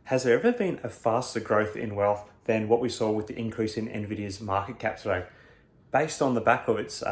Has there ever been a faster growth in wealth than what we saw with the increase in NVIDIA's market cap today? Based on the back of its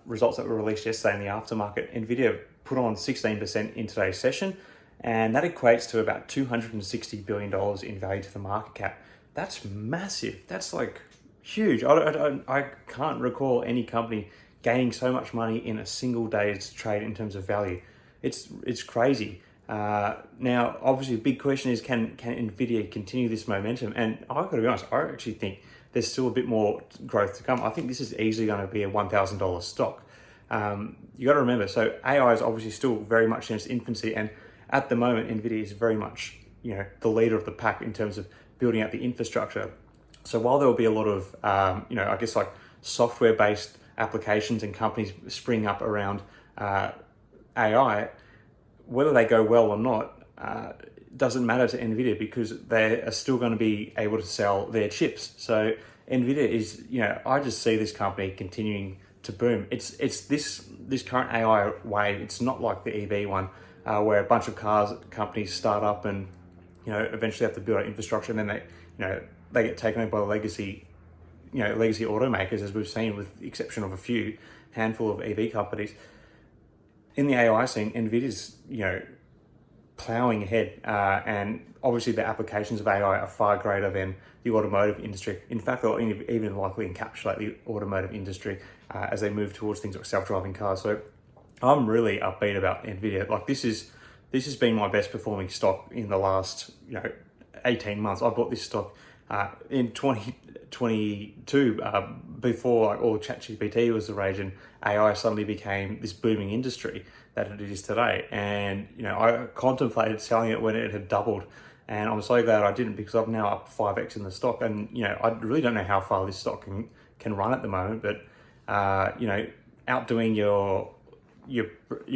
results that were released yesterday in the aftermarket, NVIDIA put on 16% in today's session, and that equates to about $260 billion in value to the market cap. That's massive. That's like huge. I can't recall any company gaining so much money in a single day's trade in terms of value. It's crazy. Now, obviously, the big question is, can NVIDIA continue this momentum? And I've got to be honest, I actually think there's still a bit more growth to come. I think this is easily going to be a $1,000 stock. You got to remember, so AI is obviously still very much in its infancy, and at the moment, NVIDIA is very much, the leader of the pack in terms of building out the infrastructure. So while there will be a lot of, I guess like software-based applications and companies spring up around AI, whether they go well or not doesn't matter to NVIDIA, because they are still going to be able to sell their chips. So NVIDIA is, I just see this company continuing to boom. It's this current AI wave. It's not like the EV one, where a bunch of companies start up and eventually have to build out infrastructure, and then they get taken over by the legacy automakers, as we've seen, with the exception of a handful of EV companies. In the AI scene, NVIDIA's, plowing ahead, and obviously the applications of AI are far greater than the automotive industry. In fact, they'll even likely encapsulate the automotive industry as they move towards things like self-driving cars. So I'm really upbeat about NVIDIA. Like this has been my best performing stock in the last 18 months. I bought this stock in 2022, before all ChatGPT was the rage and AI suddenly became this booming industry that it is today. And I contemplated selling it when it had doubled, and I'm so glad I didn't, because I'm now up 5x in the stock. And I really don't know how far this stock can run at the moment, but outdoing your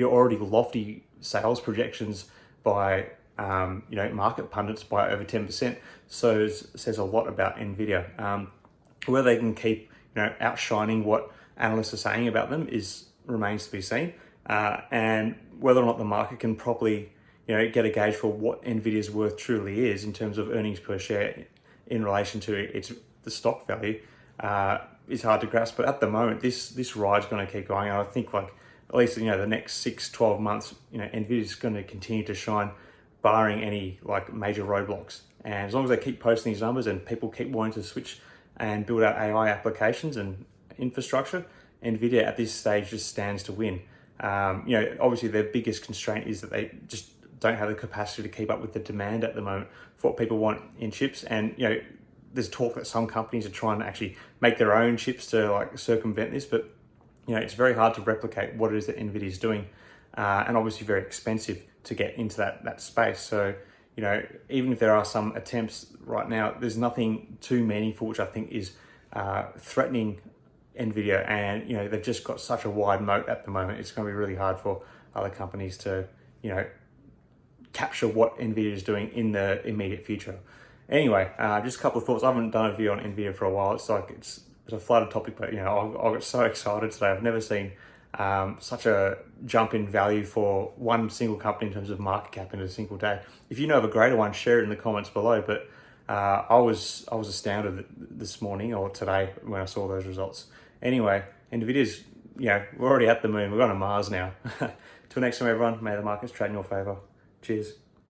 already lofty sales projections by market pundits by over 10%, so says a lot about NVIDIA. Whether they can keep outshining what analysts are saying about them remains to be seen, and whether or not the market can properly get a gauge for what NVIDIA's worth truly is in terms of earnings per share in relation to the stock value is hard to grasp. But at the moment, this ride's going to keep going, and I think at least the next 6-12 months, NVIDIA's going to continue to shine, barring any major roadblocks. And as long as they keep posting these numbers and people keep wanting to switch and build out AI applications and infrastructure, NVIDIA at this stage just stands to win. Obviously their biggest constraint is that they just don't have the capacity to keep up with the demand at the moment for what people want in chips. And there's talk that some companies are trying to actually make their own chips to circumvent this, but it's very hard to replicate what it is that NVIDIA is doing, and obviously very expensive to get into that space. So even if there are some attempts right now, there's nothing too meaningful which I think is threatening NVIDIA. And they've just got such a wide moat at the moment. It's going to be really hard for other companies to capture what NVIDIA is doing in the immediate future. Anyway, just a couple of thoughts. I haven't done a video on NVIDIA for a while. It's a flooded topic, but I got so excited today. I've never seen such a jump in value for one single company in terms of market cap in a single day. If you know of a greater one, share it in the comments below. But I was astounded this morning or today when I saw those results. Anyway, NVIDIA's, we're already at the moon. We're going to Mars now. Till next time, everyone, may the markets trade in your favor. Cheers.